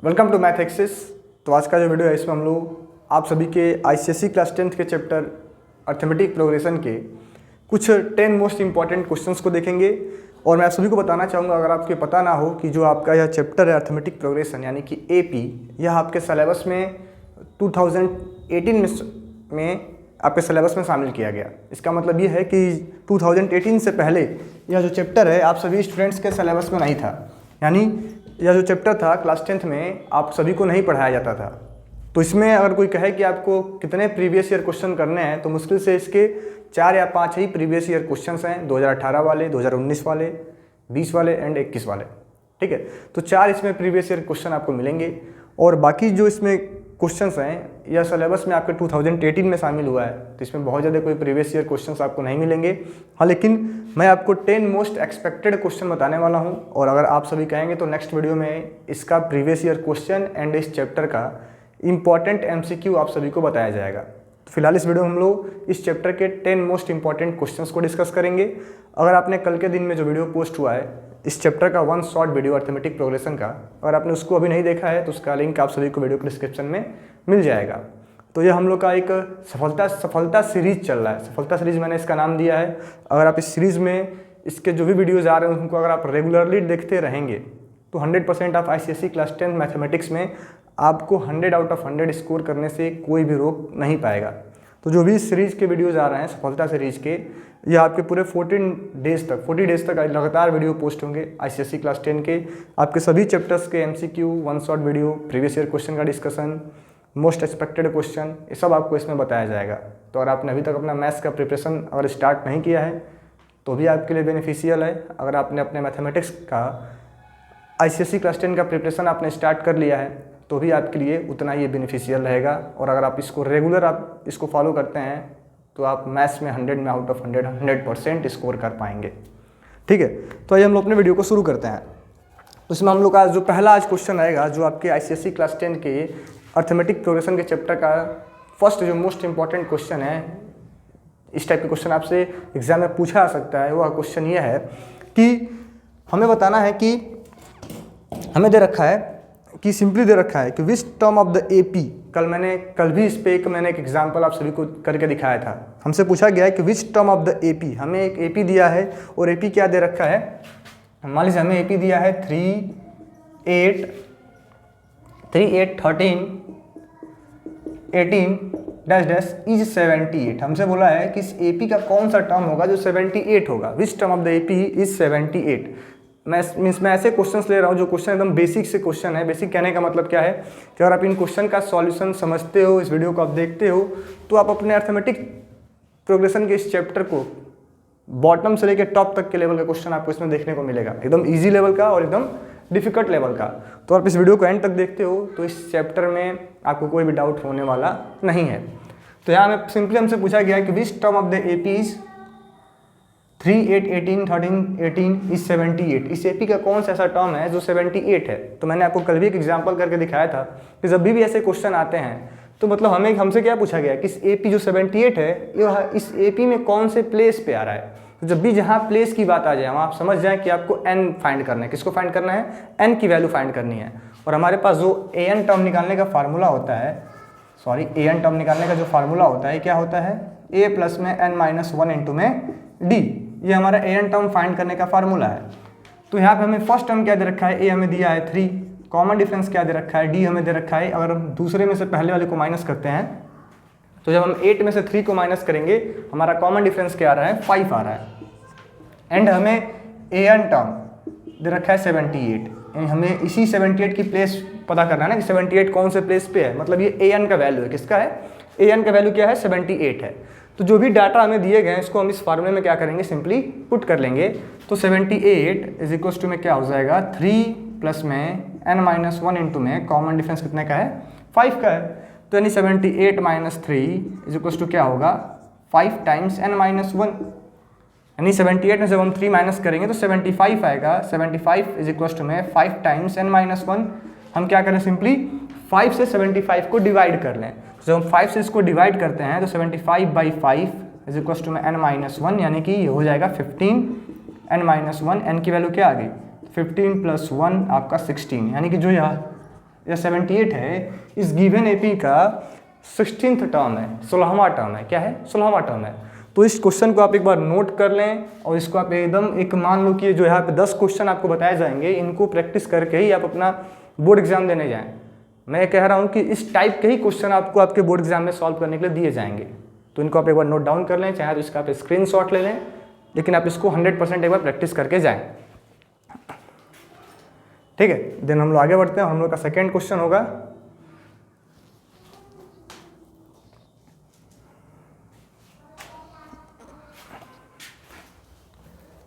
Welcome to math axis. तो आज का जो वीडियो है इसमें हम लोग आप सभी के आईसीएसई क्लास 10th के चैप्टर अर्थमेटिक प्रोग्रेशन के कुछ 10 मोस्ट इंपॉर्टेंट क्वेश्चंस को देखेंगे। और मैं आप सभी को बताना चाहूँगा, अगर आपको पता ना हो, कि जो आपका यह चैप्टर है अर्थमेटिक प्रोग्रेशन यानी कि एपी, यह आपके सिलेबस में 2018 में आपके सिलेबस में शामिल किया गया। इसका मतलब ये है कि 2018 से पहले यह जो चैप्टर है आप सभी स्टूडेंट्स के सिलेबस में नहीं था। यानी यह जो चैप्टर था क्लास 10th में आप सभी को नहीं पढ़ाया जाता था। तो इसमें अगर कोई कहे कि आपको कितने प्रीवियस ईयर क्वेश्चन करने हैं, तो मुश्किल से इसके 4 या 5 ही प्रीवियस ईयर क्वेश्चंस हैं, 2018 वाले, 2019 वाले, 20 वाले एंड 21 वाले। ठीक है, तो 4 इसमें प्रीवियस ईयर क्वेश्चन आपको मिलेंगे। और बाकी जो इसमें क्वेश्चंस हैं यह सिलेबस में आपके 2018 में शामिल हुआ है, तो इसमें बहुत ज़्यादा कोई प्रीवियस ईयर क्वेश्चंस आपको नहीं मिलेंगे। हाँ, लेकिन मैं आपको 10 मोस्ट एक्सपेक्टेड क्वेश्चन बताने वाला हूं। और अगर आप सभी कहेंगे तो नेक्स्ट वीडियो में इसका प्रीवियस ईयर क्वेश्चन एंड इस चैप्टर का इंपॉर्टेंट एमसीक्यू आप सभी को बताया जाएगा। तो फिलहाल इस वीडियो में हम लोग इस चैप्टर के 10 मोस्ट इंपॉर्टेंट क्वेश्चंस को डिस्कस करेंगे। अगर आपने कल के दिन में जो वीडियो पोस्ट हुआ है इस चैप्टर का 1 शॉर्ट वीडियो अर्थमेटिक प्रोग्रेशन का, अगर आपने उसको अभी नहीं देखा है तो उसका लिंक आप सभी को वीडियो के डिस्क्रिप्शन में मिल जाएगा। तो ये हम लोग का एक सफलता सीरीज चल रहा है। सफलता सीरीज मैंने इसका नाम दिया है। अगर आप इस सीरीज़ में इसके जो भी वीडियोज़ आ रहे हैं उनको अगर आप रेगुलरली देखते रहेंगे तो 100% आप आईसीएसई क्लास 10 मैथमेटिक्स में आपको 100 आउट ऑफ 100 स्कोर करने से कोई भी रोक नहीं पाएगा। तो जो भी इस सीरीज़ के वीडियोज़ आ रहे हैं सफलता सीरीज़ के, ये आपके पूरे 40 डेज तक लगातार वीडियो पोस्ट होंगे आईसीएसई क्लास 10 के। आपके सभी चैप्टर्स के MCQ, 1 short video, previous year question का डिस्कशन, मोस्ट एक्सपेक्टेड क्वेश्चन, ये सब आपको इसमें बताया जाएगा। तो अगर आपने अभी तक अपना मैथ्स का प्रिपरेशन अगर स्टार्ट नहीं किया है तो भी आपके लिए बेनिफिशियल है। अगर आपने अपने मैथमेटिक्स का आईसीएसई क्लास 10 का प्रिपरेशन आपने स्टार्ट कर लिया है तो भी आपके लिए उतना ही बेनिफिशियल रहेगा। और अगर आप इसको रेगुलर आप इसको फॉलो करते हैं तो आप मैथ्स में 100 में आउट ऑफ 100% स्कोर कर पाएंगे। ठीक है, तो आइए हम लोग अपने वीडियो को शुरू करते हैं। तो इसमें हम लोग का जो पहला आज क्वेश्चन आएगा, जो आपके आईसीएसई क्लास 10 के अर्थमेटिक प्रोग्रेशन के चैप्टर का फर्स्ट जो मोस्ट इंपॉर्टेंट क्वेश्चन है, इस टाइप के क्वेश्चन आपसे एग्जाम में पूछा जा सकता है। वह क्वेश्चन यह है कि हमें बताना है कि हमें दे रखा है कि सिंपली दे रखा है कि which term of the AP, कल भी इस पे मैंने एक एग्जांपल आप सभी को करके दिखाया था। हमसे पूछा गया है कि which term of the AP, हमें एक एपी दिया है और एपी क्या दे रखा है। मान लीजिए हमें एपी दिया है 3, 8, 13, 18 डैश डैश इज 78। हमसे बोला है कि इस एपी का कौन सा टर्म होगा जो 78 होगा। Which term of the AP is 78। मैं ऐसे क्वेश्चंस ले रहा हूँ जो क्वेश्चन एकदम बेसिक से क्वेश्चन है। बेसिक कहने का मतलब क्या है कि अगर आप इन क्वेश्चन का सॉल्यूशन समझते हो, इस वीडियो को आप देखते हो, तो आप अपने अर्थमेटिक प्रोग्रेशन के इस चैप्टर को बॉटम से लेकर टॉप तक के लेवल का क्वेश्चन आपको इसमें देखने को मिलेगा, एकदम ईजी लेवल का और एकदम डिफिकल्ट लेवल का। तो आप इस वीडियो को एंड तक देखते हो तो इस चैप्टर में आपको कोई भी डाउट होने वाला नहीं है। तो यहाँ में सिंपली हमसे पूछा गया है कि which term of the AP is 3, 8, 18, 13, 18 is 78। इस एपी का कौन सा ऐसा टर्म है जो 78 है। तो मैंने आपको कल भी एक एग्जाम्पल करके दिखाया था कि जब भी ऐसे क्वेश्चन आते हैं तो मतलब हमसे क्या पूछा गया कि इस एपी जो 78 है ये इस एपी में कौन से प्लेस पे आ रहा है। तो जब भी जहाँ प्लेस की बात आ जाए वहाँ आप समझ जाएं कि आपको n फाइंड करना है। किसको फाइंड करना है? n की वैल्यू फाइंड करनी है। और हमारे पास जो an टर्म निकालने का फार्मूला होता है, an टर्म निकालने का जो फार्मूला होता है क्या होता है? a प्लस में n-1 इंटू में d। ये हमारा an टर्म फाइंड करने का फार्मूला है। तो यहाँ पे हमें फर्स्ट टर्म क्या दे रखा है? a हमें दिया है 3, कॉमन डिफरेंस क्या दे रखा है? d हमें दे रखा है। अगर हम दूसरे में से पहले वाले को माइनस करते हैं तो जब हम 8 में से 3 को माइनस करेंगे हमारा कॉमन डिफरेंस क्या आ रहा है? 5 आ रहा है। एंड हमें an टर्म दे रखा है 78। यानी हमें इसी 78 की प्लेस पता करना है ना कि 78 कौन से प्लेस पे है। मतलब ये an का वैल्यू है। किसका है? an का वैल्यू क्या है? 78 है। तो जो भी डाटा हमें दिए गए हैं इसको हम इस फार्मूले में क्या करेंगे? सिंपली पुट कर लेंगे। तो 78 इज इक्वल्स टू में क्या हो जाएगा? 3 प्लस में n-1 इंटू में कॉमन डिफरेंस कितने का है? 5 का है। तो यानी 78 माइनस 3 इज इक्वल्स टू क्या होगा? 5 टाइम्स n-1। यानी 78 में जब हम 3 माइनस करेंगे तो 75 आएगा। 75 इज इक्वल्स टू में 5 टाइम्स n-1। हम क्या करें? सिंपली 5 से 75 को डिवाइड कर लें। जब हम 5 से इसको डिवाइड करते हैं तो 75/5 इज इक्वल्स टू में n-1, यानी कि ये हो जाएगा 15 n-1। n की वैल्यू क्या आ गई? 15 + 1 आपका 16, यानी कि जो यह या 78 है, इस गिवन एपी का 16th टर्म है, 16वां टर्म है। क्या है? 16वां टर्म है। तो इस क्वेश्चन को आप एक बार नोट कर लें और इसको आप एकदम एक मान लो कि जो यहाँ पे 10 क्वेश्चन आपको बताए जाएंगे, इनको प्रैक्टिस करके ही आप अपना बोर्ड एग्जाम देने जाएं। मैं कह रहा हूँ कि इस टाइप के ही क्वेश्चन आपको आपके बोर्ड एग्जाम में सॉल्व करने के लिए दिए जाएंगे। तो इनको आप एक बार नोट डाउन कर लें, चाहे तो इसका आप स्क्रीनशॉट ले लें, लेकिन आप इसको 100% एक बार प्रैक्टिस करके जाएं। ठीक है, देन हम लोग आगे बढ़ते हैं। हम लोग का सेकेंड क्वेश्चन होगा,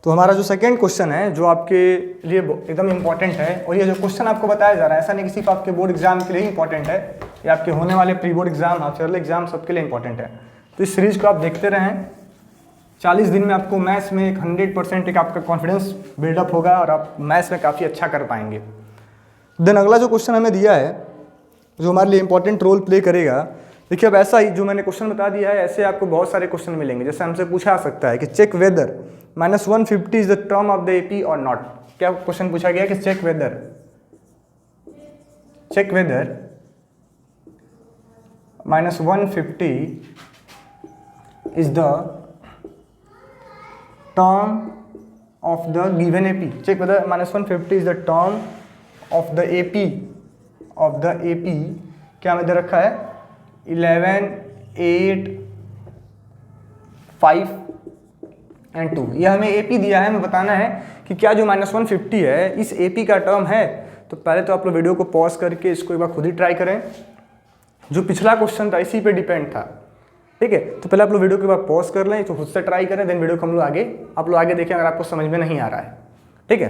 तो हमारा जो सेकेंड क्वेश्चन है जो आपके लिए एकदम इंपॉर्टेंट है, और ये जो क्वेश्चन आपको बताया जा रहा है ऐसा नहीं कि सिर्फ आपके बोर्ड एग्जाम के लिए इंपॉर्टेंट है, ये आपके होने वाले pre board exam, half exam सबके लिए इंपॉर्टेंट है। तो इस सीरीज को आप देखते रहें। 40 दिन में आपको मैथ्स में एक 100% एक आपका कॉन्फिडेंस बिल्डअप होगा और आप मैथ्स में काफ़ी अच्छा कर पाएंगे। देन अगला जो क्वेश्चन हमें दिया है जो हमारे लिए इंपॉर्टेंट रोल प्ले करेगा, देखिए अब ऐसा ही जो मैंने क्वेश्चन बता दिया है ऐसे आपको बहुत सारे क्वेश्चन मिलेंगे। जैसे हमसे पूछा सकता है कि check whether -150 is the term of the AP और नॉट। क्या क्वेश्चन पूछा गया कि check whether -150 is the term of the given AP. Check whether -150 is the term of the AP क्या हमें दे रखा है 11, 8, 5 एंड 2। यह हमें एपी दिया है, हमें बताना है कि क्या जो -150 है इस एपी का टर्म है। तो पहले तो आप लोग वीडियो को पॉज करके इसको एक बार खुद ही ट्राई करें। जो पिछला क्वेश्चन था इसी पे डिपेंड था, ठीक है। तो पहले आप लोग वीडियो को एक बार पॉज कर लें, तो खुद से ट्राई करें, देन वीडियो को हम लोग आप लोग आगे देखें अगर आपको समझ में नहीं आ रहा है, ठीक है।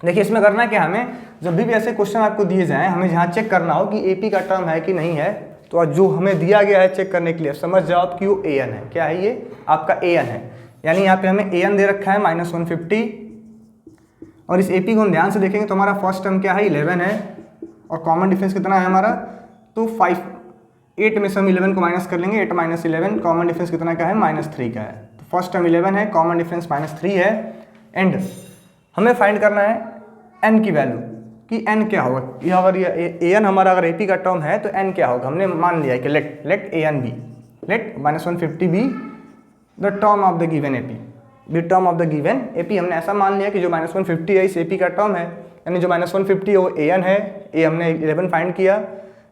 देखिए इसमें करना क्या, हमें जब भी ऐसे क्वेश्चन आपको दिए जाएं, हमें जहाँ चेक करना हो कि एपी का टर्म है कि नहीं है, तो जो हमें दिया गया है चेक करने के लिए समझ जाओ आप कि वो एन है। क्या है ये? आपका एन है। यानी यहाँ पे हमें एन दे रखा है -150, और इस एपी को हम ध्यान से देखेंगे तो हमारा फर्स्ट टर्म क्या है 11 है, और कॉमन डिफरेंस कितना है हमारा तो 5, 8 में से हम 11 को माइनस कर लेंगे, 8 - 11, कॉमन डिफरेंस कितना का है -3 का है। तो फर्स्ट टर्म 11 है, कॉमन डिफरेंस -3 है, एंड हमें फाइंड करना है n की वैल्यू कि n क्या होगा। ये अगर ये an हमारा अगर AP का टर्म है तो n क्या होगा। हमने मान लिया है कि let an be, let -150 be the term of the given AP, the term of the given AP। हमने ऐसा मान लिया कि जो -150 है इस AP का टर्म है, यानी जो -150 है वो an है। a हमने 11 फाइंड किया,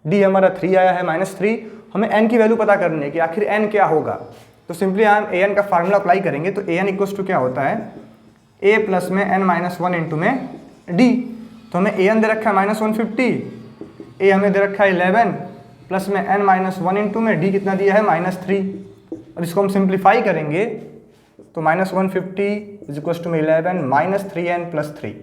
d हमारा 3 आया है -3। हमें n की वैल्यू पता करनी है कि आखिर n क्या होगा। तो सिंपली हम an का फार्मूला अप्लाई करेंगे। तो an इक्वल्स टू क्या होता है a प्लस में n-1 इंटू में d। तो हमें an दे रखा है -150, a हमें दे रखा है 11 प्लस में n-1 इंटू में d कितना दिया है -3। और इसको हम सिंप्लीफाई करेंगे तो -150 इज इक्वल्स टू 11 -3n + 3,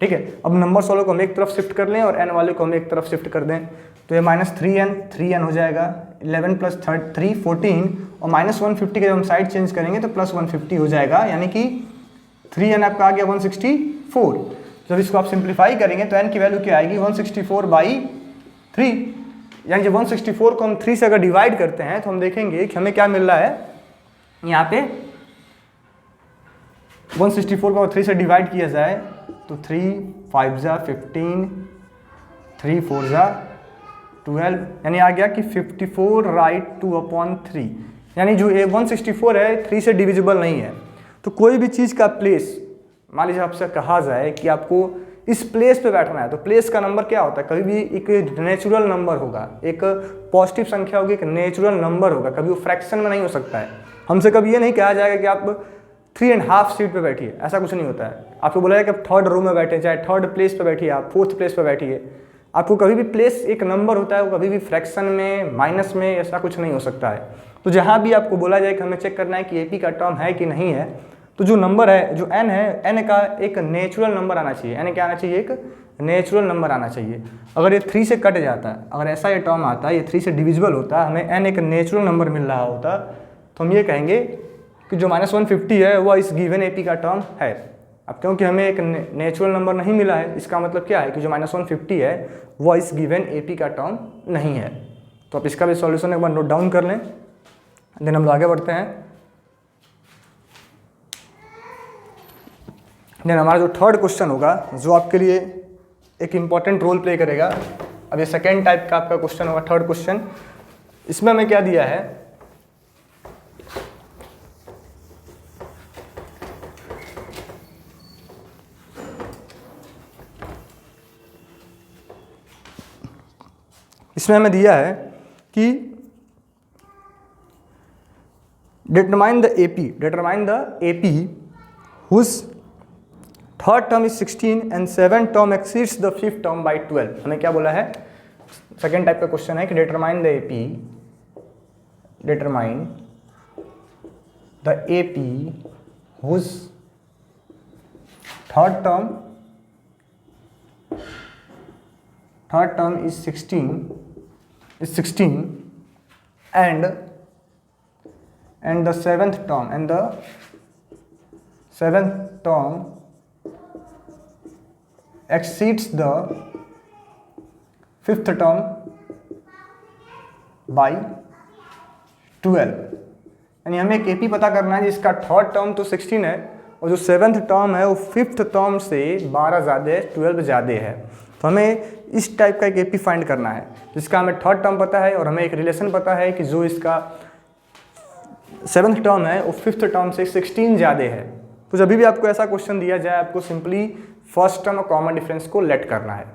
ठीक है। अब नंबर वालों को हम एक तरफ शिफ्ट कर लें और n वाले को हम एक तरफ शिफ्ट कर दें, तो ये -3n हो जाएगा, 11 + 3 14, और -150 के जब हम साइड चेंज करेंगे तो +150 हो जाएगा, यानी कि 3n आपका आ गया 164। जब इसको आप सिंप्लीफाई करेंगे तो n की वैल्यू क्या आएगी 164/3, यानी जब 164 को हम 3 से अगर डिवाइड करते हैं तो हम देखेंगे कि हमें क्या मिल रहा है। यहाँ पे 164 को 3 से डिवाइड किया जाए तो 3 5 × 15, 3 4 × 12, यानी आ गया कि 54 राइट 2/3, यानी जो 164 है 3 से डिविजिबल नहीं है। तो कोई भी चीज़ का प्लेस, मान लीजिए आपसे कहा जाए कि आपको इस प्लेस पे बैठना है, तो प्लेस का नंबर क्या होता है, कभी भी एक नेचुरल नंबर होगा, एक पॉजिटिव संख्या होगी, एक नेचुरल नंबर होगा, कभी वो फ्रैक्शन में नहीं हो सकता है। हमसे कभी ये नहीं कहा जाएगा कि आप 3.5 सीट पे बैठिए, ऐसा कुछ नहीं होता है। आपको बोला जाएगा कि आप 3rd रो में बैठे, चाहे 3rd प्लेस पे बैठिए, आप 4th प्लेस पे बैठिए। आपको कभी भी प्लेस एक नंबर होता है, वो कभी भी फ्रैक्शन में, माइनस में, ऐसा कुछ नहीं हो सकता है। तो जहाँ भी आपको बोला जाए कि हमें चेक करना है कि एपी का टर्म है कि नहीं है, तो जो नंबर है, जो n है, n का एक नेचुरल नंबर आना चाहिए। n क्या आना चाहिए? एक नेचुरल नंबर आना चाहिए। अगर ये 3 से कट जाता है, अगर ऐसा ये टर्म आता है, ये 3 से डिविजिबल होता है, हमें n एक नेचुरल नंबर मिल रहा होता, तो हम ये कहेंगे कि जो -150 है वह इस गिवन एपी का टर्म है। अब क्योंकि हमें एक नेचुरल नंबर नहीं मिला है, इसका मतलब क्या है कि जो -150 है वह इस गिवन एपी का टर्म नहीं है। तो आप इसका भी सॉल्यूशन एक बार नोट डाउन कर लें, देन हम लोग आगे बढ़ते हैं। देन हमारा जो 3rd क्वेश्चन होगा, जो आपके लिए एक इम्पॉर्टेंट रोल प्ले करेगा। अब ये सेकेंड टाइप का आपका क्वेश्चन होगा, थर्ड क्वेश्चन। इसमें हमें क्या दिया है, इसमें हमें दिया है कि determine the AP whose third term is 16 and seventh term exceeds the fifth term by 12। हमें क्या बोला है, सेकेंड टाइप का क्वेश्चन है कि determine the AP whose third term is 16 and the seventh term exceeds the fifth term by 12। यानी हमें एक एपी पता करना है जिसका थर्ड टर्म तो 16 है और जो सेवन्थ टर्म है वो फिफ्थ टर्म से 12 ज़्यादा है, 12 ज़्यादा है। तो हमें इस टाइप का एक एपी फाइंड करना है जिसका हमें थर्ड टर्म पता है और हमें एक रिलेशन पता है कि जो इसका सेवन्थ टर्म है वो फिफ्थ टर्म से 16 ज़्यादा है। तो जब भी आपको ऐसा क्वेश्चन दिया जाए आपको सिंपली फर्स्ट टर्म और कॉमन डिफरेंस को लेट करना है।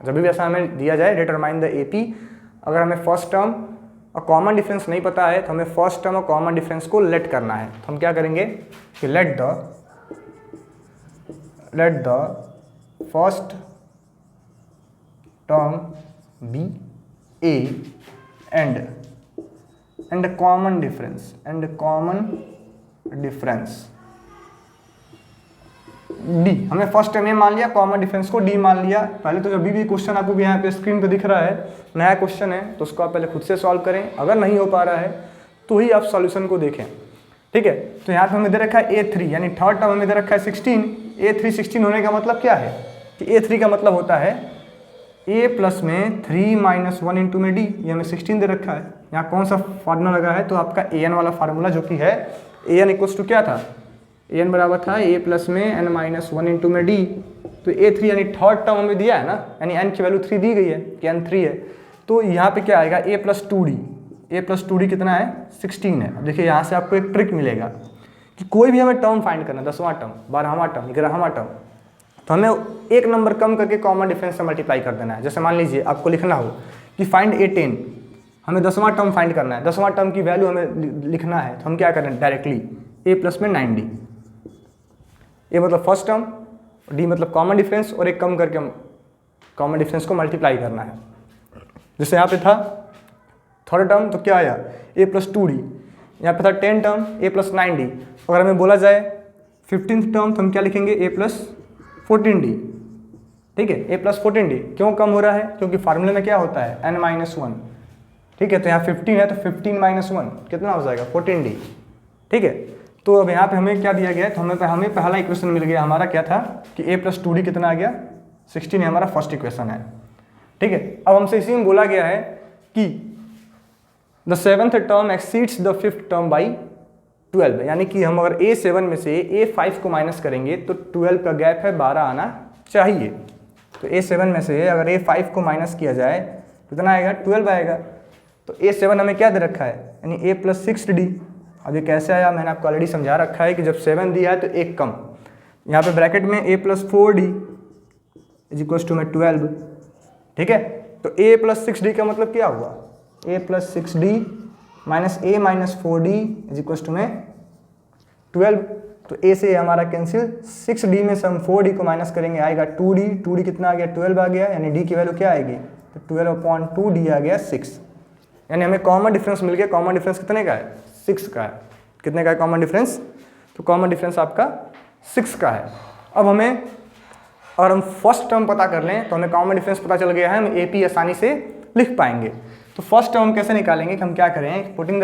जब भी ऐसा हमें दिया जाए डिटरमाइन द एपी, अगर हमें फर्स्ट टर्म और कॉमन डिफरेंस नहीं पता है तो हमें फर्स्ट टर्म और कॉमन डिफरेंस को लेट करना है। तो हम क्या करेंगे कि let the first term be a and common difference d. हमें फर्स्ट टर्म ए मान लिया, कॉमन डिफरेंस को डी मान लिया। पहले तो जब भी क्वेश्चन आपको यहाँ पे स्क्रीन पे दिख रहा है नया क्वेश्चन है तो उसको आप पहले खुद से सॉल्व करें, अगर नहीं हो पा रहा है तो ही आप सॉल्यूशन को देखें। ठीक है, तो यहाँ पे हमें दे रखा है A3 यानी थर्ड टर्म हमें दे रखा है 16। A3 16 होने का मतलब क्या है कि A3 का मतलब होता है A प्लस में 3 माइनस 1 इंटू में D। ये हमें 16 दे रखा है। यहाँ कौन सा फार्मूला लगा है तो आपका AN वाला फार्मूला जो कि है AN इक्वल्स टू क्या था, AN बराबर था A प्लस में n माइनस 1 इंटू में D। तो A3 यानी थर्ड टर्म हमें दिया है ना, यानी n की वैल्यू 3 दी गई है कि n 3 है। तो यहाँ पे क्या आएगा A प्लस 2D कितना है 16 है। अब देखिए यहाँ से आपको एक ट्रिक मिलेगा कि कोई भी हमें टर्म फाइंड करना है, 10वां टर्म, 12वां टर्म, 11वां टर्म, तो हमें एक नंबर कम करके कॉमन डिफरेंस से मल्टीप्लाई कर देना है। जैसे मान लीजिए आपको लिखना हो कि फाइंड A10, हमें 10वां टर्म फाइंड करना है, 10वां टर्म की वैल्यू हमें लिखना है। तो हम क्या करें डायरेक्टली A प्लस में 9D, ए मतलब फर्स्ट टर्म, डी मतलब कॉमन डिफरेंस और एक कम करके हम कॉमन डिफरेंस को मल्टीप्लाई करना है। जैसे यहाँ पे था थर्ड टर्म तो क्या आया A प्लस 2D, यहाँ पे था 10 टर्म A प्लस 9D। अगर हमें बोला जाए 15th टर्म तो हम क्या लिखेंगे A प्लस 14D। ठीक है, A प्लस 14D क्यों कम हो रहा है, क्योंकि फार्मूले में क्या होता है n माइनस 1। ठीक है, तो यहाँ 15 है तो 15 माइनस 1 कितना हो जाएगा 14D। ठीक है, तो अब यहाँ पे हमें क्या दिया गया है, तो हमें पहला इक्वेशन मिल गया। हमारा क्या था कि A प्लस 2D कितना आ गया 16 है, हमारा फर्स्ट इक्वेशन है। ठीक है, अब हमसे इसी में बोला गया है कि the seventh term exceeds the fifth term by 12, यानी कि हम अगर A7 में से A5 को माइनस करेंगे तो 12 का गैप है 12 आना चाहिए। तो A7 में से अगर A5 को माइनस किया जाए तो कितना आएगा 12 आएगा। तो A7 हमें क्या दे रखा है यानी A प्लस 6D। अब ये कैसे आया मैंने आपको ऑलरेडी समझा रखा है कि जब 7 दिया है तो एक कम, यहाँ पे ब्रैकेट में A plus 4D is equals to में 12। ठीक है, तो A प्लस 6D का मतलब क्या हुआ A plus 6D minus A minus 4D is equals to में 12। तो A से हमारा कैंसिल, 6D में से हम 4D को माइनस करेंगे आएगा 2D कितना आ गया 12 आ गया, यानी D की वैल्यू क्या आएगी तो 12/2D आ गया 6। यानी हमें कॉमन डिफरेंस मिल गया। कॉमन डिफरेंस कितने का है 6 का है। कितने का है कॉमन डिफरेंस, तो कॉमन डिफरेंस आपका 6 का है। अब हमें अगर हम फर्स्ट टर्म पता कर लें तो हमें कॉमन डिफरेंस पता चल गया है, हम AP आसानी से लिख पाएंगे। तो फर्स्ट टर्म कैसे निकालेंगे कि हम क्या करें, putting the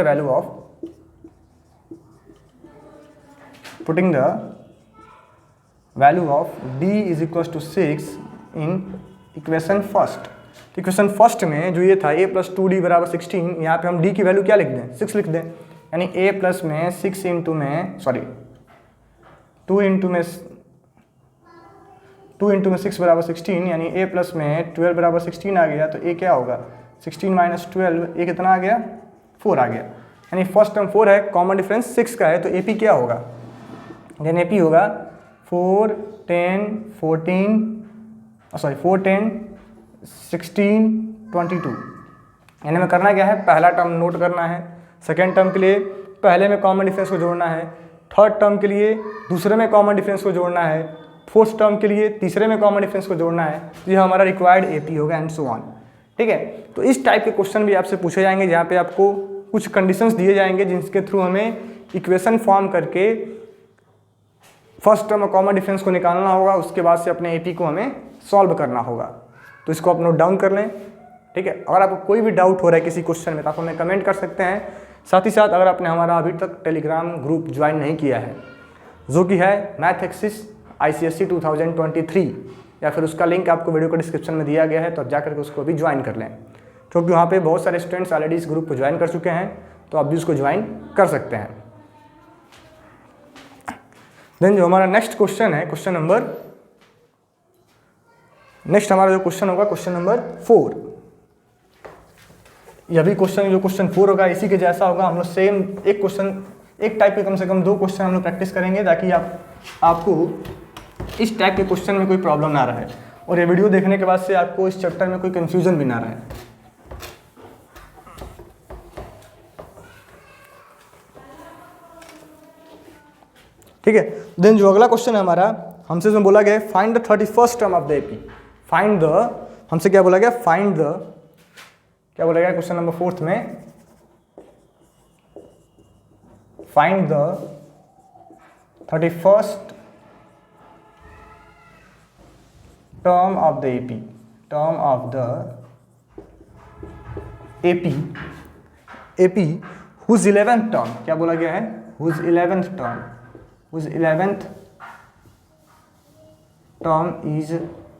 value of D is equal to 6 in equation first. Equation first में जो ये था A प्लस 2D बराबर 16, यहाँ पे हम D की वैल्यू क्या लिख दें 6 लिख दें, यानी A प्लस में 6 इंटू में 2 इंटू में 2 इंटू में 6 बराबर 16, यानी a प्लस में 12 बराबर 16 आ गया, तो a क्या होगा 16 माइनस 12, a कितना आ गया 4 आ गया, यानी फर्स्ट टर्म 4 है, कॉमन डिफरेंस 6 का है, तो AP क्या होगा, देन AP होगा 4, 10, 16, 22। यानी हमें करना क्या है, पहला टर्म नोट करना है, सेकेंड टर्म के लिए पहले में कॉमन डिफरेंस को जोड़ना है, थर्ड टर्म के लिए दूसरे में कॉमन डिफरेंस को जोड़ना है, फोर्थ टर्म के लिए तीसरे में कॉमन डिफरेंस को जोड़ना है, तो यह हमारा रिक्वायर्ड AP होगा एंड सो ऑन। ठीक है, तो इस टाइप के क्वेश्चन भी आपसे पूछे जाएंगे जहाँ पे आपको कुछ कंडीशंस दिए जाएंगे जिनके थ्रू हमें इक्वेशन फॉर्म करके फर्स्ट टर्म और कॉमन डिफरेंस को निकालना होगा, उसके बाद से अपने AP को हमें सॉल्व करना होगा। तो इसको आप नोट डाउन कर लें। ठीक है, अगर आपको कोई भी डाउट हो रहा है किसी क्वेश्चन में तो आप हमें कमेंट कर सकते हैं। साथ ही साथ अगर आपने हमारा अभी तक टेलीग्राम ग्रुप ज्वाइन नहीं किया है जो कि है मैथ एक्सिस ICSE 2023, या फिर उसका लिंक आपको वीडियो के डिस्क्रिप्शन में दिया गया है, तो आप जाकर के उसको भी ज्वाइन कर लें, क्योंकि वहाँ पे बहुत सारे स्टूडेंट्स ऑलरेडी इस ग्रुप को ज्वाइन कर चुके हैं, तो आप भी उसको ज्वाइन कर सकते हैं। देन जो हमारा नेक्स्ट क्वेश्चन है, नेक्स्ट हमारा जो क्वेश्चन होगा क्वेश्चन नंबर 4। यह भी क्वेश्चन जो क्वेश्चन 4 होगा इसी के जैसा होगा। हम लोग सेम एक क्वेश्चन, एक टाइप के कम से कम 2 क्वेश्चन हम लोग प्रैक्टिस करेंगे, ताकि आपको इस टाइप के क्वेश्चन में कोई प्रॉब्लम ना रहे और ये वीडियो देखने के बाद से आपको इस चैप्टर में कोई कंफ्यूजन भी ना रहे। ठीक है, देन जो अगला क्वेश्चन है हमारा, हमसे इसमें बोला गया find the 31st term of the AP। हमसे क्या बोला गया, क्या बोला गया क्वेश्चन नंबर 4 में, find the 31st term of the AP whose 11th term, क्या बोला गया है, whose 11th term is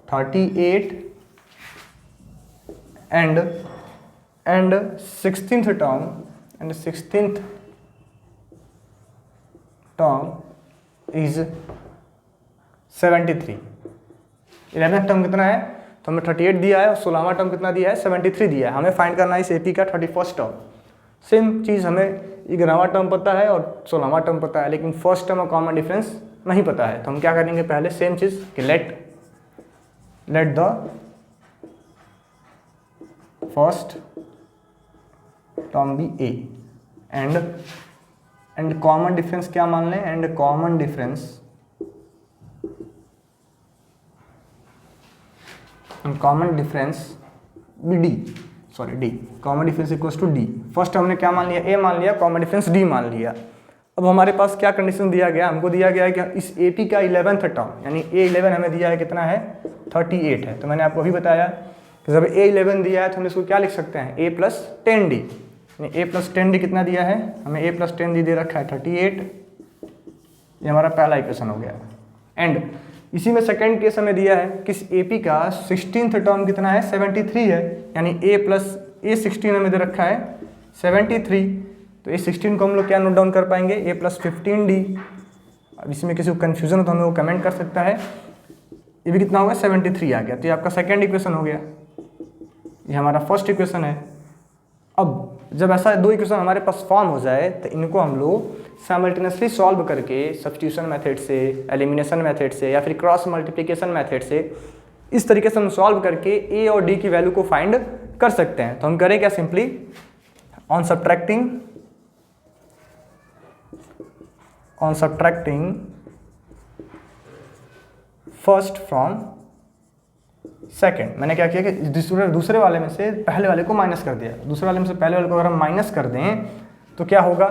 38 and 16th term is 73। 11th term कितना है, तो हमें 38 दिया है और 16वां टर्म कितना दिया है, 73 दिया है। हमें फाइंड करना है इस AP का 31st टर्म। सेम चीज़ हमें 11वां टर्म पता है और 16वां टर्म पता है, लेकिन फर्स्ट टर्म और कॉमन डिफरेंस नहीं पता है। तो हम क्या करेंगे, पहले सेम चीज़ कि let the first term be A and common difference क्या मान लें, and common difference be D, common difference equals to D। First हमने क्या मान लिया, A मान लिया, कॉमन डिफरेंस D मान लिया। अब हमारे पास क्या कंडीशन दिया गया, हमको दिया गया है कि इस AP का 11th टर्म, यानी A11 हमें दिया है कितना है, 38 है। तो मैंने आपको अभी बताया कि जब A11 दिया है तो हम इसको क्या लिख सकते हैं, A + 10D, यानी A + 10D कितना दिया है, हमें A + 10D दे रखा है 38। ये हमारा पहला इक्वेशन हो गया। एंड इसी में सेकंड केस हमें दिया है कि इस AP का 16th टर्म कितना है, 73 है, यानी A16 हमें दे रखा है 73। तो A16 को हम लोग क्या नोट डाउन कर पाएंगे, A + 15D। अब इसमें किसी को कन्फ्यूजन हो तो हमें वो कमेंट कर सकता है। ये भी कितना होगा, 73 आ गया। तो ये आपका सेकेंड इक्वेशन हो गया, ये हमारा फर्स्ट इक्वेशन है। अब जब ऐसा 2 इक्वेशन हमारे पास फॉर्म हो जाए तो इनको हम लोग साइमल्टेनियसली सॉल्व करके सब्स्टिट्यूशन मेथड से, एलिमिनेशन मेथड से, या फिर क्रॉस मल्टीप्लिकेशन मेथड से, इस तरीके से हम सॉल्व करके A और D की वैल्यू को फाइंड कर सकते हैं। तो हम करें क्या, simply on subtracting first from second, मैंने क्या किया कि दूसरे वाले में से पहले वाले को माइनस कर दिया। दूसरे वाले में से पहले वाले को अगर हम माइनस कर दें तो क्या होगा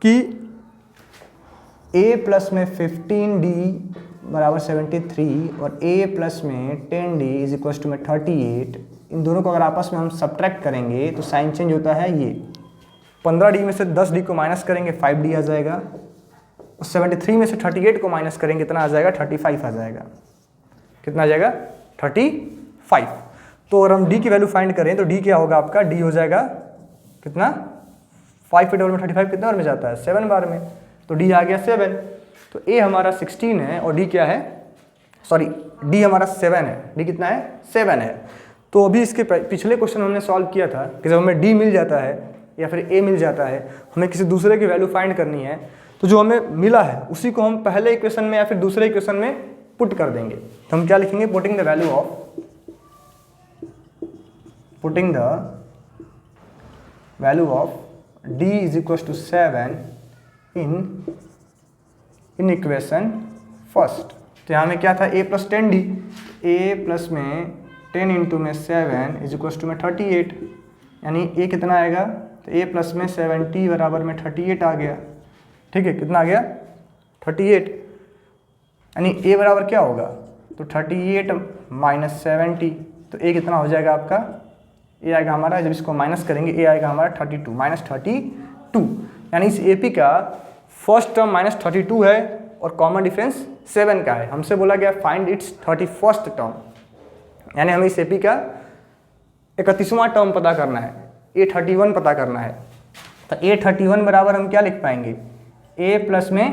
कि A प्लस में 15D बराबर 73 और A प्लस में 10D इज इक्वल टू में 38, इन दोनों को अगर आपस में हम सब्ट्रैक्ट करेंगे तो साइन चेंज होता है। ये 15D में से 10D को माइनस करेंगे 5D आ जाएगा, और 73 में से 38 को माइनस करेंगे कितना आ जाएगा, 35 आ जाएगा। कितना आ जाएगा, 35। तो अगर हम D की वैल्यू फाइंड करें तो D क्या होगा आपका, D हो जाएगा कितना, 5 के डबल में 35 कितना बार में जाता है, 7 बार में। तो D आ गया 7। तो A हमारा 16 है और D क्या है, सॉरी डी हमारा 7 है, डी कितना है 7 है। तो अभी इसके पिछले क्वेश्चन हमने सॉल्व किया था कि जब हमें डी मिल जाता है या फिर ए मिल जाता है, हमें किसी दूसरे की वैल्यू फाइंड करनी है, तो जो हमें मिला है उसी को हम पहले इक्वेशन में या फिर दूसरे इक्वेशन में पुट कर देंगे। तो हम क्या लिखेंगे, putting the value of d is equal to 7 in equation first. तो यहाँ में क्या था, a plus 10d, a plus में 10 इंटू में 7 इज इक्वल टू में 38, यानी a कितना आएगा, तो a प्लस में 70 बराबर में 38 आ गया। ठीक है, कितना आ गया 38, यानी a बराबर क्या होगा, तो 38 माइनस 70, तो a कितना हो जाएगा आपका, a आएगा हमारा, जब इसको माइनस करेंगे a आएगा हमारा 32 माइनस 32, यानी इस AP का फर्स्ट टर्म माइनस 32 है और कॉमन डिफरेंस 7 का है। हमसे बोला गया फाइंड इट्स 31st टर्म, यानी हमें इस AP का 31वां टर्म पता करना है, A31 पता करना है। तो A31 बराबर हम क्या लिख पाएंगे, a प्लस में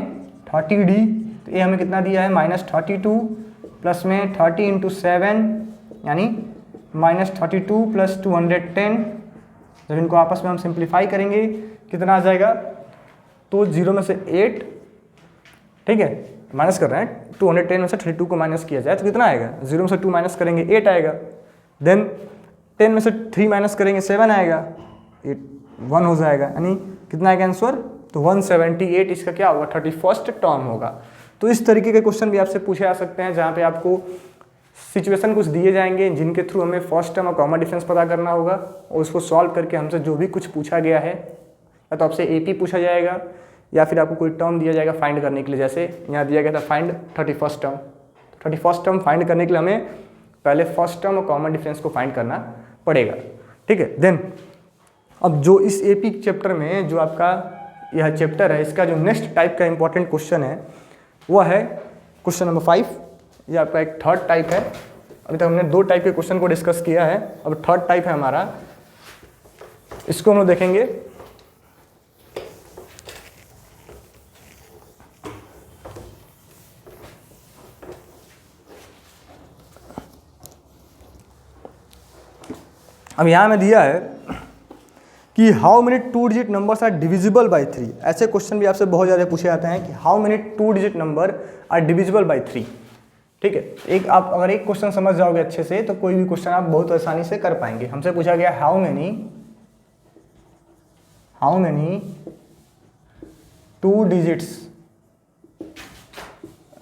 30d, तो a हमें कितना दिया है माइनस 32 प्लस में 30 इंटू 7 यानी माइनस 32 प्लस 210। जब इनको आपस में हम सिंप्लीफाई करेंगे कितना आ जाएगा, तो 0 में से 8, ठीक है माइनस कर रहे हैं, 210 में से 32 को माइनस किया जाए तो कितना आएगा, 0 में से 2 माइनस करेंगे 8 आएगा, देन 10 में से 3 माइनस करेंगे 7 आएगा, 1 हो जाएगा, यानी कितना आएगा आंसर, तो 178 इसका क्या होगा 31st टर्म होगा। तो इस तरीके के क्वेश्चन भी आपसे पूछे जा सकते हैं, जहाँ पे आपको सिचुएशन कुछ दिए जाएंगे जिनके थ्रू हमें फर्स्ट टर्म और कॉमन डिफरेंस पता करना होगा, और उसको सॉल्व करके हमसे जो भी कुछ पूछा गया है, या तो आपसे AP पूछा जाएगा या फिर आपको कोई टर्म दिया जाएगा फाइंड करने के लिए। जैसे यहाँ दिया गया था find 31st term, 31st term find करने के लिए हमें पहले फर्स्ट टर्म और कॉमन डिफरेंस को फाइंड करना पड़ेगा। ठीक है, देन अब जो इस AP चैप्टर में जो आपका यह चैप्टर है, इसका जो नेक्स्ट टाइप का इंपॉर्टेंट क्वेश्चन है वह है क्वेश्चन नंबर 5। ये आपका एक थर्ड टाइप है। अभी तक हमने 2 टाइप के क्वेश्चन को डिस्कस किया है, अब थर्ड टाइप है हमारा, इसको हम लोग देखेंगे। अब यहाँ में दिया है कि how many 2 digit numbers are divisible by 3। ऐसे क्वेश्चन भी आपसे बहुत ज़्यादा पूछे जाते हैं कि how many 2 digit number are divisible by 3। ठीक है, एक आप अगर एक क्वेश्चन समझ जाओगे अच्छे से तो कोई भी क्वेश्चन आप बहुत आसानी से कर पाएंगे। हमसे पूछा गया how many 2 digits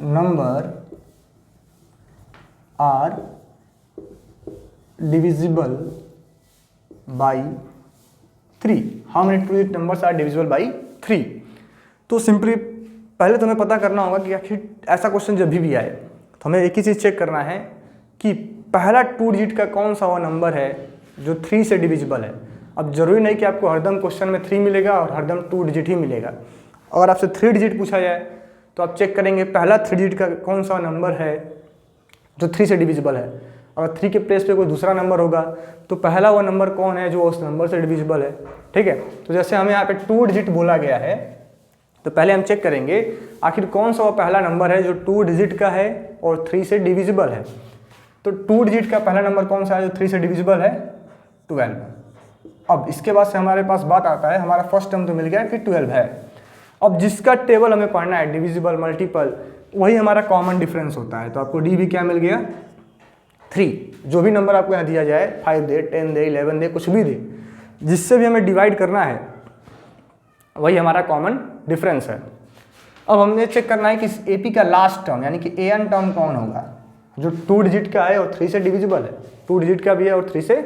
number are divisible by 3। How many 2 digit numbers are divisible by 3। तो सिंपली पहले तो हमें पता करना होगा कि आखिर ऐसा क्वेश्चन जब भी आए तो हमें एक ही चीज़ चेक करना है कि पहला 2 डिजिट का कौन सा वो नंबर है जो 3 से डिविजिबल है। अब जरूरी नहीं कि आपको हरदम क्वेश्चन में 3 मिलेगा और हरदम 2 डिजिट ही मिलेगा। अगर आपसे 3 डिजिट पूछा जाए तो आप चेक करेंगे पहला 3 डिजिट का कौन सा नंबर है जो 3 से डिविजिबल है। अगर 3 के प्लेस पे कोई दूसरा नंबर होगा तो पहला वो नंबर कौन है जो उस नंबर से डिविजिबल है। ठीक है, तो जैसे हमें यहाँ पे 2 डिजिट बोला गया है तो पहले हम चेक करेंगे आखिर कौन सा वो पहला नंबर है जो 2 डिजिट का है और 3 से डिविजिबल है। तो 2 डिजिट का पहला नंबर कौन सा है जो 3 से डिविजिबल है, 12। अब इसके बाद से हमारे पास बात आता है, हमारा फर्स्ट टर्म तो मिल गया कि 12 है। अब जिसका टेबल हमें पढ़ना है डिविजिबल मल्टीपल, वही हमारा कॉमन डिफरेंस होता है। तो आपको डी भी क्या मिल गया 3। जो भी नंबर आपको यहाँ दिया जाए 5 दे, 10 दे, 11 दे, कुछ भी दे, जिससे भी हमें डिवाइड करना है वही हमारा कॉमन डिफरेंस है। अब हमने चेक करना है कि इस AP का लास्ट टर्म यानी कि AN टर्म कौन होगा जो 2 डिजिट का है और 3 से डिविजिबल है। 2 डिजिट का भी है और 3 से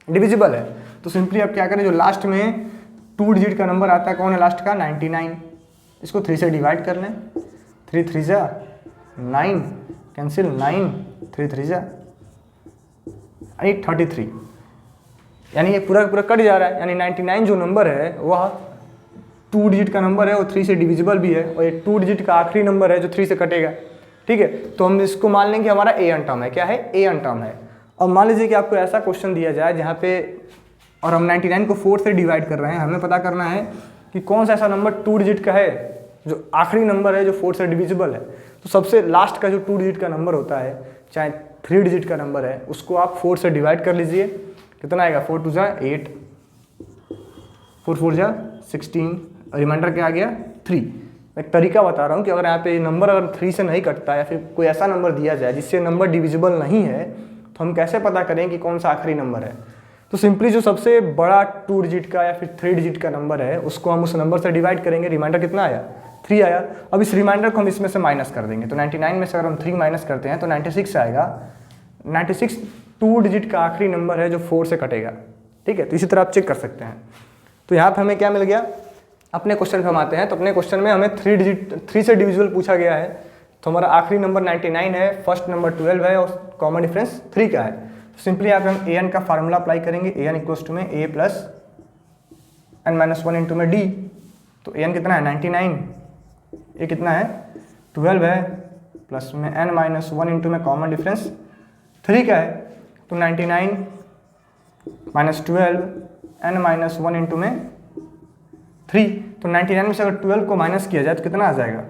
डिविजिबल है। तो सिंपली आप क्या करें, जो लास्ट में 2 डिजिट का नंबर आता है कौन है लास्ट का 99, इसको 3 से डिवाइड कर लें। 3 3 जा 9, कैंसिल 9, 3 3 जा 33, यानी ये पूरा पूरा कट जा रहा है। यानी 99 जो नंबर है वह 2 डिजिट का नंबर है और 3 से डिविजिबल भी है, और ये 2 डिजिट का आखिरी नंबर है जो 3 से कटेगा। ठीक है, तो हम इसको मान लेंगे हमारा AN टर्म है। क्या है, AN टर्म है। अब मान लीजिए कि आपको ऐसा क्वेश्चन दिया जाए जहाँ पे, और हम 99 को 4 से डिवाइड कर रहे हैं, हमें पता करना है कि कौन सा ऐसा नंबर 2 डिजिट का है जो आखिरी नंबर है जो 4 से डिविजिबल है, तो सबसे लास्ट का जो 2 डिजिट का नंबर होता है, चाहे 3 डिजिट का नंबर है, उसको आप 4 से डिवाइड कर लीजिए। कितना आएगा? 4 2 जा 8, 4 4 जा 16, रिमाइंडर क्या आ गया? 3। एक तरीका बता रहा हूँ कि अगर यहाँ पे नंबर अगर 3 से नहीं कटता या फिर कोई ऐसा नंबर दिया जाए जिससे नंबर डिविजिबल नहीं है, तो हम कैसे पता करें कि कौन सा आखिरी नंबर है? तो सिंपली जो सबसे बड़ा 2 डिजिट का या फिर 3 डिजिट का नंबर है उसको हम उस नंबर से डिवाइड करेंगे। रिमाइंडर कितना आया? 3 आया। अब इस रिमाइंडर को हम इसमें से माइनस कर देंगे, तो 99 में से अगर हम 3 माइनस करते हैं तो 96 आएगा। 96 2 डिजिट का आखिरी नंबर है जो 4 से कटेगा। ठीक है, तो इसी तरह आप चेक कर सकते हैं। तो यहाँ पर हमें क्या मिल गया? अपने क्वेश्चन पे हम आते हैं। तो अपने क्वेश्चन में हमें 3 से डिविजिबल पूछा गया है, तो हमारा आखिरी नंबर 99 है, फर्स्ट नंबर 12 है और कॉमन डिफरेंस 3 का है। सिंपली यहाँ पे हम an का फार्मूला अप्लाई करेंगे। an इक्वल्स टू में a plus n minus 1 into में d। तो an कितना है? 99। ये कितना है? 12 है, प्लस में n माइनस 1 इंटू में कॉमन डिफरेंस 3 का है। तो 99 माइनस 12 n माइनस 1 इंटू में 3। तो 99 में से अगर 12 को माइनस किया जाए तो कितना आ जाएगा?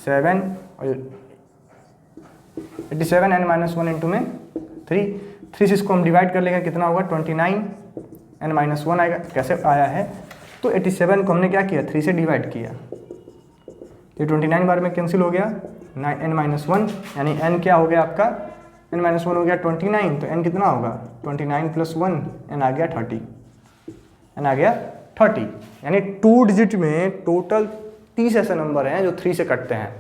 7 और 87 n माइनस 1 इंटू में 3 से इसको हम डिवाइड कर लेंगे, कितना होगा? 29 n माइनस 1 आएगा। कैसे आया है? तो 87 को हमने क्या किया? 3 से डिवाइड किया, ये 29 बार में कैंसिल हो गया, n माइनस 1, यानी n क्या हो गया आपका? n माइनस 1 हो गया 29। तो n कितना होगा? 29 प्लस 1, n आ गया 30। n आ गया 30, यानी 2 डिजिट में टोटल 30 ऐसे नंबर हैं जो 3 से कटते हैं।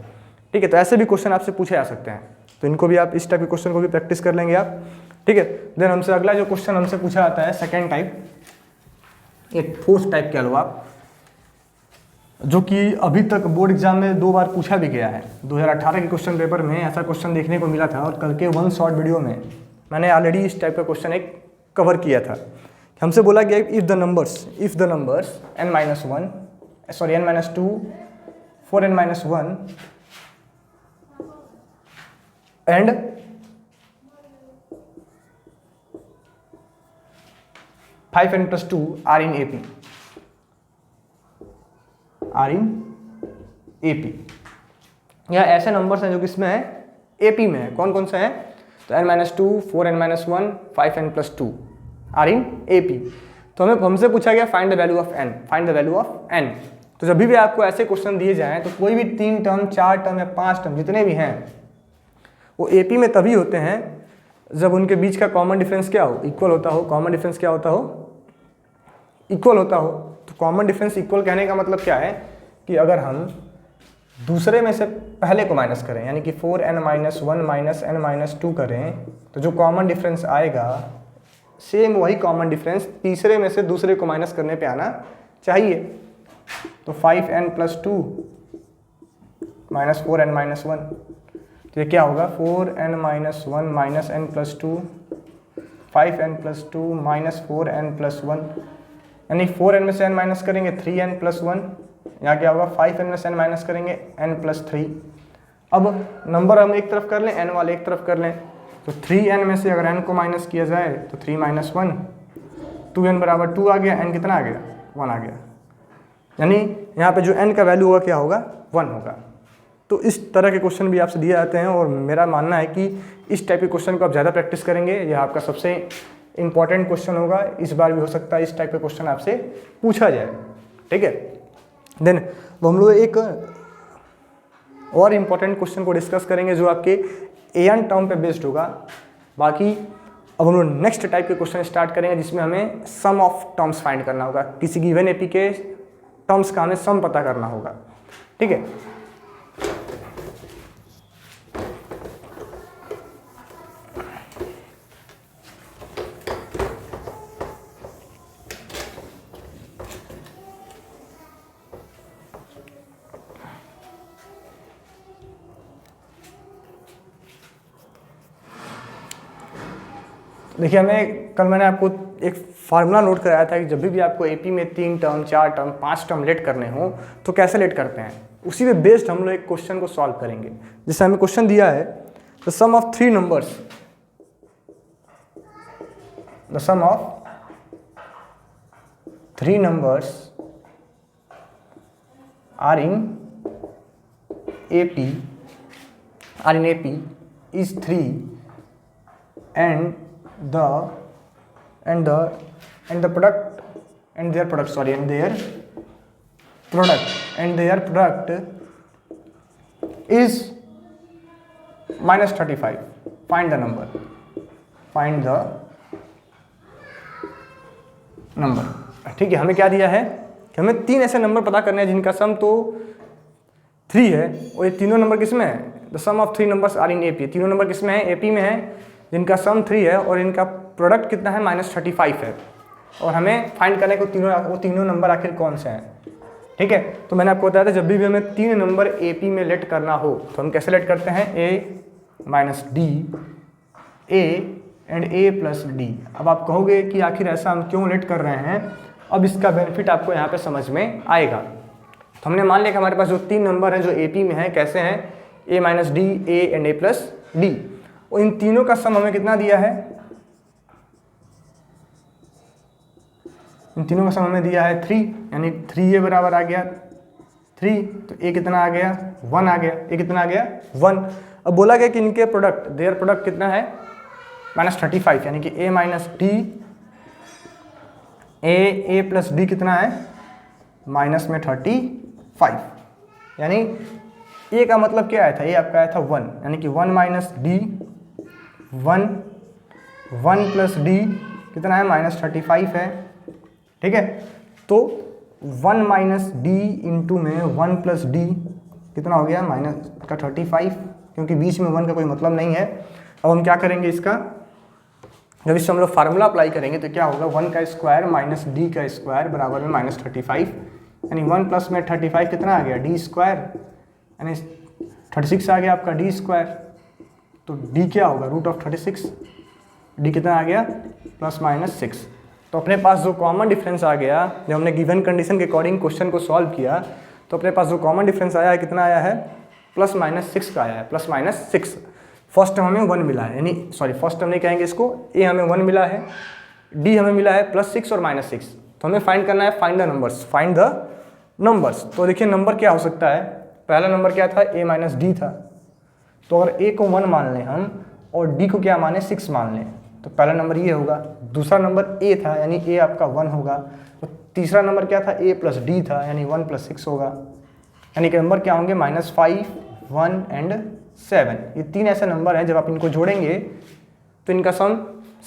ठीक है, तो ऐसे भी क्वेश्चन आपसे पूछे जा सकते हैं, तो इनको भी आप इस टाइप के क्वेश्चन को भी प्रैक्टिस कर लेंगे आप। ठीक है, देन हमसे अगला जो क्वेश्चन हमसे पूछा जाता है सेकंड टाइप, एक फोर्थ टाइप कह लो आप, जो कि अभी तक बोर्ड एग्जाम में 2 बार पूछा भी गया है। 2018 के क्वेश्चन पेपर में ऐसा क्वेश्चन देखने को मिला था, और कल के 1 शॉर्ट वीडियो में मैंने ऑलरेडी इस टाइप का क्वेश्चन एक कवर किया था। हमसे बोला गया if the numbers n minus 1 sorry n minus 2 4n minus 1 and five n plus 2 are in AP यह ऐसे नंबर्स हैं जो किसमें है? AP में है। कौन कौन से हैं? तो n minus 2 4n minus 1 5n plus 2 are in AP। तो हमसे पूछा गया find the value of n। तो जब भी आपको ऐसे क्वेश्चन दिए जाएं तो कोई भी 3 टर्म 4 टर्म या 5 टर्म जितने भी हैं वो AP में तभी होते हैं जब उनके बीच का कॉमन डिफरेंस क्या हो? इक्वल होता हो। कॉमन डिफरेंस क्या होता हो? इक्वल होता हो। तो कॉमन डिफरेंस इक्वल कहने का मतलब क्या है कि अगर हम दूसरे में से पहले को माइनस करें, यानी कि 4n minus 1 minus n minus 2 करें, तो जो कॉमन डिफरेंस आएगा सेम वही कॉमन डिफरेंस तीसरे में से दूसरे को माइनस करने पे आना चाहिए। तो 5n plus 2 minus 4n minus 1, तो ये क्या होगा? 4n minus 1 minus n plus 2 5n plus 2 minus 4n plus 1, यानी 4n में से n माइनस करेंगे 3n प्लस 1, यहाँ क्या होगा? 5n में से n माइनस करेंगे n प्लस 3। अब नंबर हम एक तरफ कर लें, n वाले एक तरफ कर लें, तो 3n में से अगर n को माइनस किया जाए तो 3 माइनस 1, 2n बराबर 2 आ गया, n कितना आ गया? 1 आ गया, यानी यहाँ पे जो n का वैल्यू होगा क्या होगा? 1 होगा। तो इस तरह के क्वेश्चन भी आपसे दिए जाते हैं, और मेरा मानना है कि इस टाइप के क्वेश्चन को आप ज़्यादा प्रैक्टिस करेंगे, यह आपका सबसे इंपॉर्टेंट क्वेश्चन होगा। इस बार भी हो सकता है इस टाइप के क्वेश्चन आपसे पूछा जाए। ठीक है, देन अब हम लोग एक और इम्पॉर्टेंट क्वेश्चन को डिस्कस करेंगे जो आपके an टर्म पे बेस्ड होगा। बाकी अब हम लोग नेक्स्ट टाइप के क्वेश्चन स्टार्ट करेंगे जिसमें हमें सम ऑफ टर्म्स फाइंड करना होगा। किसी गिवन AP के टर्म्स का हमें सम पता करना होगा। ठीक है, देखिए कल मैंने आपको एक फार्मूला नोट कराया था कि जब भी आपको AP में 3 टर्म 4 टर्म 5 टर्म लेट करने हो तो कैसे लेट करते हैं, उसी पे बेस्ड हम लोग एक क्वेश्चन को सॉल्व करेंगे। जैसे हमें क्वेश्चन दिया है the sum of 3 numbers, the sum of 3 numbers are in AP are in AP is 3 and the product and their product is -35. Find the number. ठीक है, हमें क्या दिया है कि हमें 3 ऐसे नंबर पता करने हैं जिनका सम तो 3 है, और ये तीनों नंबर किस में है? The sum of 3 numbers are in AP। तीनों नंबर किस में है? AP में है, जिनका सम 3 है और इनका प्रोडक्ट कितना है? -35 है। और हमें फाइंड करना है कि वो तीनों नंबर आखिर कौन से हैं। ठीक है, तो मैंने आपको बताया था जब भी हमें 3 नंबर AP में लेट करना हो तो हम कैसे लेट करते हैं? A minus D, A and A plus D। अब आप कहोगे कि आखिर ऐसा हम क्यों लेट कर रहे हैं? अब इसका बेनिफिट आपको यहाँ पे समझ में आएगा। तो हमने मान लिया कि हमारे पास जो 3 नंबर हैं जो AP में हैं, कैसे हैं? A minus D, A and A plus D। और इन तीनों का सम हमें कितना दिया है? इन तीनों का सम हमें दिया है 3, यानी 3A बराबर आ गया 3, तो A कितना आ गया? 1 आ गया। A कितना आ गया? 1। अब बोला गया कि इनके प्रोडक्ट, देयर प्रोडक्ट कितना है? -35, यानी कि A minus D, A plus D कितना है? माइनस में 35, यानी A का मतलब क्या आया था? A आपका आया था 1, यानी कि 1 माइनस D, 1 प्लस D कितना है? -35 है। ठीक है, तो 1 माइनस D इंटू में 1 प्लस D कितना हो गया? -35, क्योंकि बीच में 1 का कोई मतलब नहीं है। अब हम क्या करेंगे इसका? जब इससे हम लोग फार्मूला अप्लाई करेंगे तो क्या होगा? 1 का स्क्वायर माइनस D का स्क्वायर बराबर में -35, यानी 1 प्लस में 35 कितना आ गया? D स्क्वायर, यानी 36 आ गया आपका D स्क्वायर। तो D क्या होगा? √36। D कितना आ गया? ±6। तो अपने पास जो कॉमन डिफरेंस आ गया, जब हमने गिवन कंडीशन के अकॉर्डिंग क्वेश्चन को सॉल्व किया तो अपने पास जो कॉमन डिफरेंस आया है कितना आया है? +-6 का आया है, +-6। फर्स्ट टर्म हमें 1 मिला है, यानी सॉरी फर्स्ट टर्म नहीं कहेंगे इसको, A हमें 1 मिला है, D हमें मिला है +6 और -6। तो हमें फाइंड करना है फाइंड द नंबर्स। तो देखिए नंबर क्या हो सकता है? पहला नंबर क्या था? A माइनस D था। तो अगर A को 1 मान लें हम और D को क्या माने? 6 मान लें, तो पहला नंबर ये होगा। दूसरा नंबर A था, यानी A आपका 1 होगा। तो तीसरा नंबर क्या था? A प्लस D था, यानी 1 + 6 होगा। यानी कि नंबर क्या होंगे? -5, 1 एंड 7। ये 3 ऐसे नंबर हैं, जब आप इनको जोड़ेंगे तो इनका सम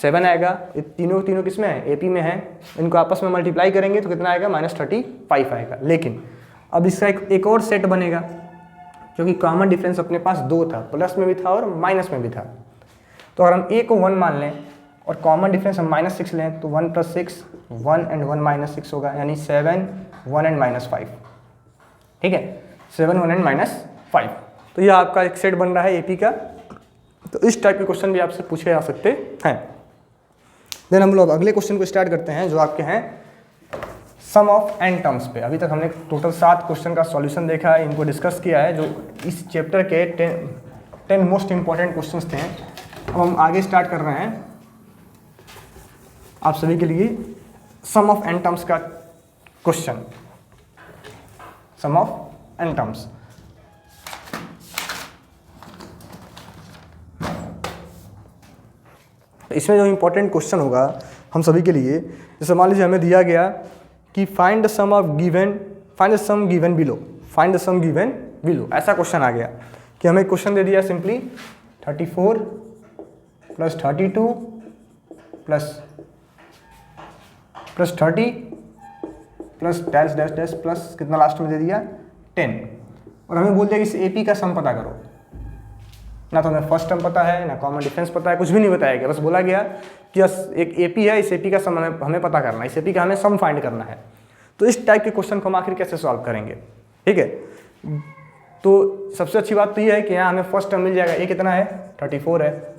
7 आएगा। ये तीनों किस में है? AP में है। इनको आपस में मल्टीप्लाई करेंगे तो कितना आएगा? -35 आएगा। लेकिन अब इसका एक और सेट बनेगा, क्योंकि कॉमन डिफरेंस अपने पास 2 था, प्लस में भी था और माइनस में भी था। तो अगर हम A को 1 मान लें और कॉमन डिफरेंस हम -6 लें तो 1 + 6 1 एंड 1 -6 होगा, यानी 7, 1 एंड -5। ठीक है, 7, 1 एंड -5। तो यह आपका एक सेट बन रहा है AP का। तो इस टाइप के क्वेश्चन भी आपसे पूछे जा सकते हैं। देन हम लोग अगले क्वेश्चन को स्टार्ट करते हैं, जो आपके हैं सम ऑफ n टर्म्स पे। अभी तक हमने टोटल 7 क्वेश्चन का सॉल्यूशन देखा है, इनको डिस्कस किया है, जो इस चैप्टर के 10 मोस्ट इंपॉर्टेंट क्वेश्चंस थे। अब हम आगे स्टार्ट कर रहे हैं आप सभी के लिए सम ऑफ n टर्म्स का question. Sum of n terms, इसमें जो इंपॉर्टेंट क्वेश्चन होगा हम सभी के लिए, जैसे मान लीजिए हमें दिया गया कि find the sum given below. ऐसा क्वेश्चन आ गया कि हमें क्वेश्चन दे दिया सिंपली 34 + 32 + 30 + प्लस कितना लास्ट में दे दिया 10, और हमें बोल दिया कि इस AP का सम पता करो। ना तो हमें फर्स्ट टर्म पता है, ना कॉमन डिफरेंस पता है, कुछ भी नहीं बताया गया। बस बोला गया कि एक AP है, इस AP का सम हमें पता करना है, इस AP का हमें सम फाइंड करना है। तो इस टाइप के क्वेश्चन को हम आखिर कैसे सॉल्व करेंगे? ठीक है, तो सबसे अच्छी बात तो ये है कि यहाँ हमें फर्स्ट टर्म मिल जाएगा। A कितना है? 34 है।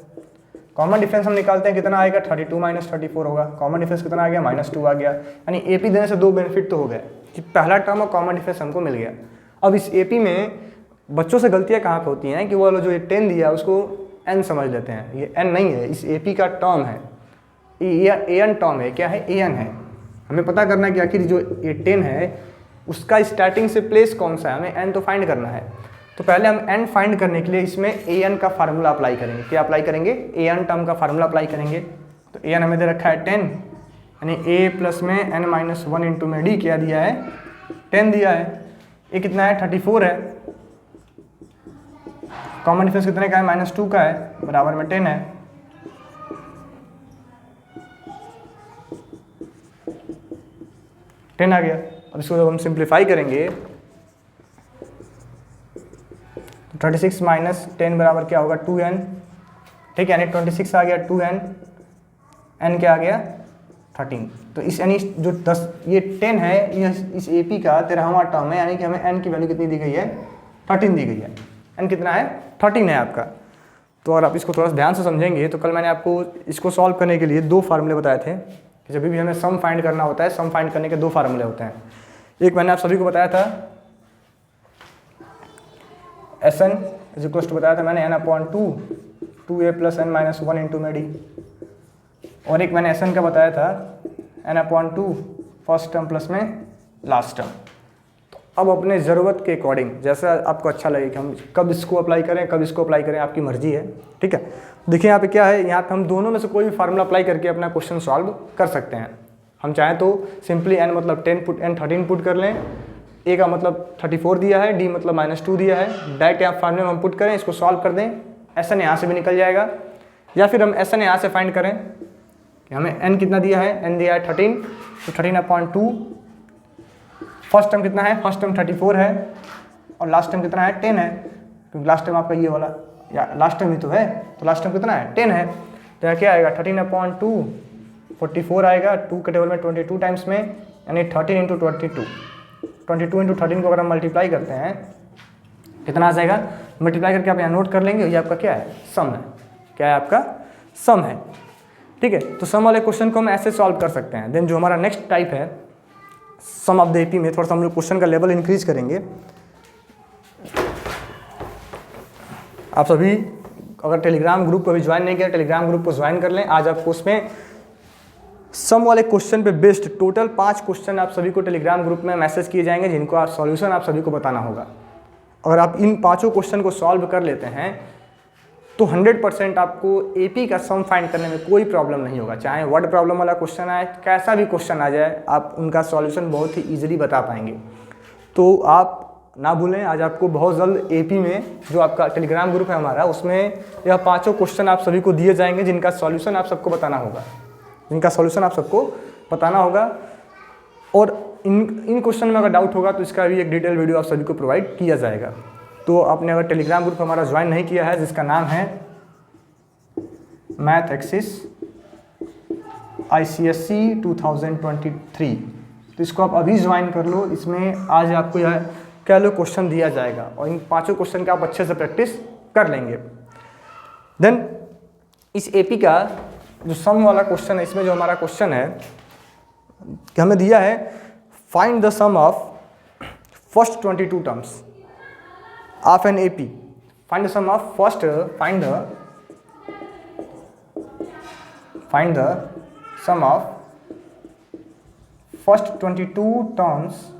कॉमन डिफरेंस हम निकालते हैं, कितना आएगा? 32 - 34 होगा। कॉमन डिफरेंस कितना आ गया? -2 आ गया। यानी AP देने से 2 बेनिफिट तो हो गए कि पहला टर्म और कॉमन डिफरेंस हमको मिल गया। अब इस AP में बच्चों से गलतियां कहाँ पे होती हैं कि वो जो ये 10 दिया उसको n समझ लेते हैं। ये n नहीं है, इस AP का टर्म है, ये an टर्म है। क्या है? an है। हमें पता करना है कि आखिर जो ये 10 है उसका स्टार्टिंग से प्लेस कौन सा है, हमें n तो फाइंड करना है। तो पहले हम n फाइंड करने के लिए इसमें an का फार्मूला अप्लाई करेंगे। क्या अप्लाई करेंगे? an टर्म का फार्मूला अप्लाई करेंगे। तो an हमें दे रखा है 10, यानी a प्लस में n माइनस 1 इंटू में d क्या दिया है? 10 दिया है। ये कितना है? 34 है। कॉमन डिफरेंस कितने का है? -2 का है, बराबर में 10 है। टेन आ गया। अब इसको जब हम सिंप्लीफाई करेंगे तो 36 माइनस 10 बराबर क्या होगा? 2n। ठीक है, यानी 26 आ गया, 2n, n क्या आ गया? 13। तो इस यानी जो 10 ये 10 है, ये इस AP का 13वां टर्म है, यानी कि हमें n की वैल्यू कितनी दी गई है? 13 दी गई है। n कितना है? 13 है आपका। तो अगर आप इसको थोड़ा सा ध्यान से समझेंगे तो कल मैंने आपको इसको सॉल्व करने के लिए 2 फार्मूले बताए थे कि जब भी हमें सम फाइंड करना होता है, सम फाइंड करने के 2 फार्मूले होते हैं। एक मैंने आप सभी को बताया था Sn इज इक्वल टू, बताया था मैंने n/2 2a plus n minus 1 into में d, और एक मैंने Sn का बताया था n/2 फर्स्ट टर्म प्लस में लास्ट टर्म। तो अब अपने ज़रूरत के अकॉर्डिंग जैसा आपको अच्छा लगे कि हम कब इसको अप्लाई करें, कब इसको अप्लाई करें, आपकी मर्जी है। ठीक है, देखिए यहाँ पे क्या है, यहाँ पे हम दोनों में से कोई भी फार्मूला अप्लाई करके अपना क्वेश्चन सॉल्व कर सकते हैं। हम चाहें तो सिंपली n मतलब 13 पुट कर लें, a का मतलब 34 दिया है, d मतलब -2 दिया है, डायरेक्ट यहाँ फार्मूले में हम पुट करें, इसको सॉल्व कर दें, Sn यहाँ से भी निकल जाएगा। या फिर हम Sn यहाँ से फाइंड करें कि हमें n कितना दिया है? n दिया है 13, तो 13/2 फर्स्ट टर्म कितना है? फर्स्ट टर्म 34 है, और लास्ट टर्म कितना है? 10 है, क्योंकि लास्ट टर्म आपका ये वाला या लास्ट टर्म ही तो है, तो लास्ट टर्म कितना है? 10 है। तो यहाँ क्या आएगा? 13/2 44 आएगा, 2 के टेबल में 22 टाइम्स में, यानी 13 इंटू 22 इंटू 13 को अगर हम मल्टीप्लाई करते हैं कितना आ जाएगा? मल्टीप्लाई करके आप यहाँ नोट कर लेंगे, ये आपका क्या है? सम है। क्या है आपका? सम है। ठीक है, तो सम वाले क्वेश्चन को हम ऐसे सॉल्व कर सकते हैं। देन जो हमारा नेक्स्ट टाइप है सम ऑफ द AP में, थोड़ा सा हम लोग क्वेश्चन का लेवल इंक्रीज करेंगे। आप सभी अगर टेलीग्राम ग्रुप को अभी ज्वाइन नहीं किया, टेलीग्राम ग्रुप को ज्वाइन कर लें। आज आपको उसमें सम वाले क्वेश्चन पे बेस्ड टोटल 5 क्वेश्चन आप सभी को टेलीग्राम ग्रुप में मैसेज किए जाएंगे, जिनको आप सॉल्यूशन आप सभी को बताना होगा। अगर आप इन 5 क्वेश्चन को सॉल्व कर लेते हैं तो 100% आपको AP का सम फाइंड करने में कोई प्रॉब्लम नहीं होगा। चाहे वर्ड प्रॉब्लम वाला क्वेश्चन आए, कैसा भी क्वेश्चन आ जाए, आप उनका सॉल्यूशन बहुत ही ईजिली बता पाएंगे। तो आप ना भूलें, आज आपको बहुत जल्द AP में जो आपका टेलीग्राम ग्रुप है हमारा, उसमें यह 5 क्वेश्चन आप सभी को दिए जाएंगे, जिनका सॉल्यूशन आप सबको बताना होगा। और इन क्वेश्चन में अगर डाउट होगा तो इसका भी एक डिटेल वीडियो आप सभी को प्रोवाइड किया जाएगा। तो आपने अगर टेलीग्राम ग्रुप हमारा ज्वाइन नहीं किया है, जिसका नाम है मैथ एक्सिस ICSE 2023, तो इसको आप अभी ज्वाइन कर लो। इसमें आज आपको यह क्या लो क्वेश्चन दिया जाएगा, और इन 5 क्वेश्चन का आप अच्छे से प्रैक्टिस कर लेंगे। देन इस AP का जो सम वाला क्वेश्चन है, इसमें जो हमारा क्वेश्चन है कि हमें दिया है find the sum of first 22 terms of an AP। Find the sum of first, find the sum of first 22 terms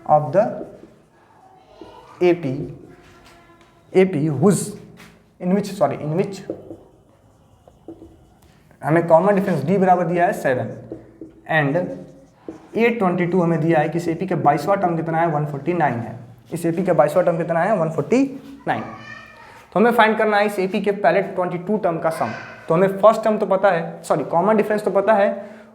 of the AP in which हमें कॉमन डिफरेंस D बराबर दिया है 7 एंड 822 हमें दिया है कि इस AP का 22वां टर्म कितना है? 149 है। इस AP का 22वां टर्म कितना है? 149। तो हमें फाइंड करना है इस AP के पहले 22 टर्म का सम। तो हमें फर्स्ट टर्म तो पता है, सॉरी कॉमन डिफरेंस तो पता है,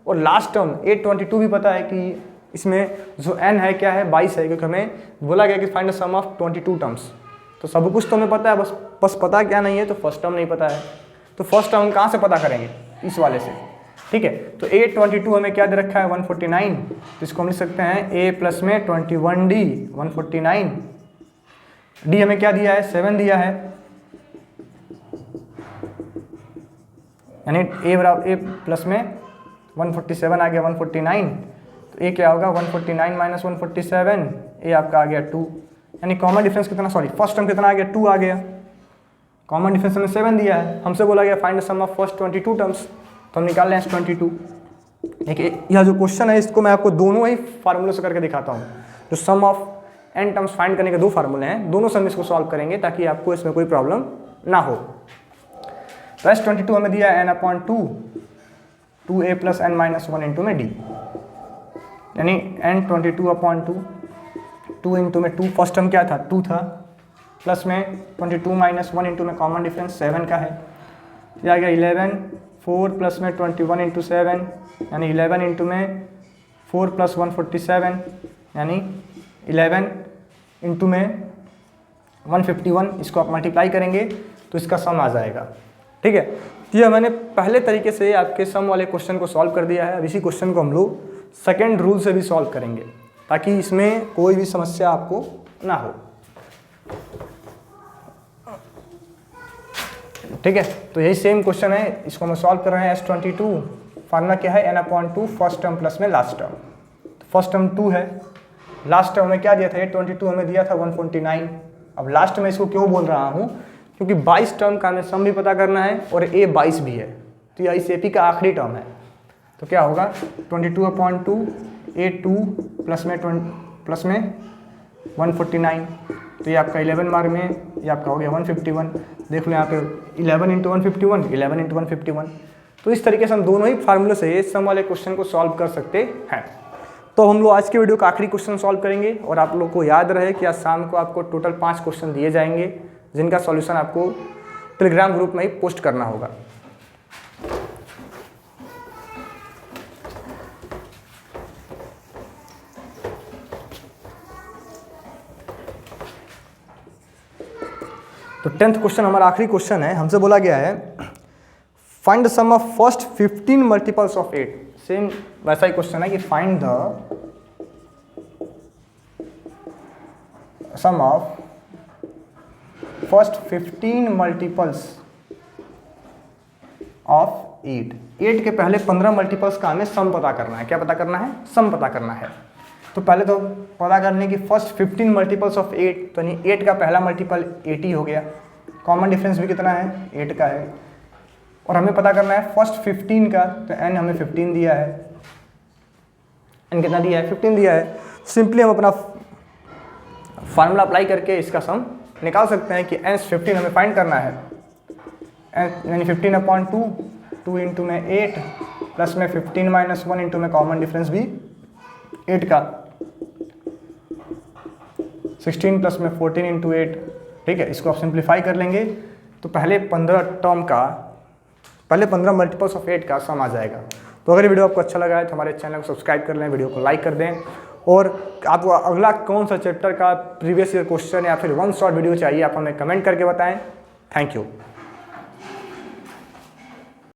और लास्ट टर्म 822 भी पता है कि इसमें जो n है क्या है? 22 है, क्योंकि हमें बोला गया कि find the sum of 22 terms. तो सब कुछ तो हमें पता है, बस पता क्या नहीं है? तो फर्स्ट टर्म नहीं पता है। तो फर्स्ट टर्म कहाँ से पता करेंगे? इस वाले से। ठीक है, तो 822 हमें क्या दे रखा है? 149। तो इसको हम लिख सकते हैं a प्लस में 21d 149। d हमें क्या दिया है? 7 दिया है, यानी a बराबर a प्लस में 147 आ गया 149। तो ए क्या होगा? 149 माइनस 147, ए आपका आ गया 2, यानी कॉमन डिफरेंस कितना, सॉरी फर्स्ट टर्म कितना आ गया? 2 आ गया। कॉमन डिफरेंस हमें 7 दिया है, हमसे बोला गया find the sum of first 22 terms, तो हम निकाल रहे हैं 22। देखिए यह जो क्वेश्चन है इसको मैं आपको दोनों ही फार्मूले से करके दिखाता हूँ। जो सम ऑफ n टर्म्स फाइंड करने के 2 फार्मूले हैं, दोनों से हम इसको सॉल्व करेंगे ताकि आपको इसमें कोई प्रॉब्लम ना हो। तो S22 हमें दिया है n/2 2a + n-1 इंटू में d, यानी n22/2 2 इंटू में 2, फर्स्ट टर्म क्या था 2 था, प्लस में 22 - 1 इंटू में कॉमन डिफरेंस 7 का है, यह आ गया 11 4 प्लस में 21 इंटू 7 यानी 11 इंटू में 4 + 1 47 यानी 11 इंटू में 151, इसको आप मल्टीप्लाई करेंगे तो इसका सम आ जाएगा। ठीक है, तो यह मैंने पहले तरीके से आपके सम वाले क्वेश्चन को सॉल्व कर दिया है। अब इसी क्वेश्चन को हम लोग सेकेंड रूल से भी सॉल्व करेंगे ताकि इसमें कोई भी समस्या आपको ना हो। ठीक है, तो यही सेम क्वेश्चन है, इसको हम सॉल्व कर रहे हैं। S22 फार्मूला क्या है n/2 फर्स्ट टर्म प्लस में लास्ट टर्म। फर्स्ट टर्म 2 है, लास्ट टर्म में क्या दिया था 22 हमें दिया था 149। अब लास्ट में इसको क्यों बोल रहा हूँ, क्योंकि 22 टर्म का हमें सम भी पता करना है और a 22 भी है, तो यह इस AP का आखिरी टर्म है। तो क्या होगा 22/2 a2 प्लस में 149, तो ये आपका 11 मार्क में ये आपका हो गया 151। देख लो यहाँ पे 11 इंटू 151 11 इंटू 151। तो इस तरीके से हम दोनों ही फार्मूले से सम वाले क्वेश्चन को सॉल्व कर सकते हैं। तो हम लोग आज के वीडियो का आखिरी क्वेश्चन सॉल्व करेंगे और आप लोग को याद रहे कि आज शाम को आपको टोटल 5 क्वेश्चन दिए जाएंगे जिनका सॉल्यूशन आपको टेलीग्राम ग्रुप में ही पोस्ट करना होगा। तो 10th क्वेश्चन हमारा आखिरी क्वेश्चन है। हमसे बोला गया है find the sum of first 15 multiples of 8। Same वैसा ही क्वेश्चन है कि find the sum of first 15 multiples of 8। 8 के पहले 15 मल्टीपल्स का हमें सम पता करना है। क्या पता करना है? सम पता करना है। तो पहले तो पता करने की फर्स्ट 15 मल्टीपल्स ऑफ 8, तो यानी 8 का पहला मल्टीपल 80 हो गया। कॉमन डिफरेंस भी कितना है? 8 का है। और हमें पता करना है फर्स्ट 15 का, तो n हमें 15 दिया है। n कितना दिया है? 15 दिया है। सिंपली हम अपना फार्मूला अप्लाई करके इसका सम निकाल सकते हैं कि n 15 हमें फाइंड करना है, यानी 15/2 2 इंटू में 8 प्लस में 15 - 1 इंटू में कॉमन डिफरेंस भी 8 का 16 प्लस में 14 इंटू 8। ठीक है, इसको आप सिंप्लीफाई कर लेंगे तो पहले 15 मल्टीपल्स ऑफ 8 का सम आ जाएगा। तो अगर ये वीडियो आपको अच्छा लगा है तो हमारे चैनल को सब्सक्राइब कर लें, वीडियो को लाइक कर दें। और आपको अगला कौन सा चैप्टर का प्रीवियस ईयर क्वेश्चन या फिर 1 शॉर्ट वीडियो चाहिए आप हमें कमेंट करके बताएं। Thank you.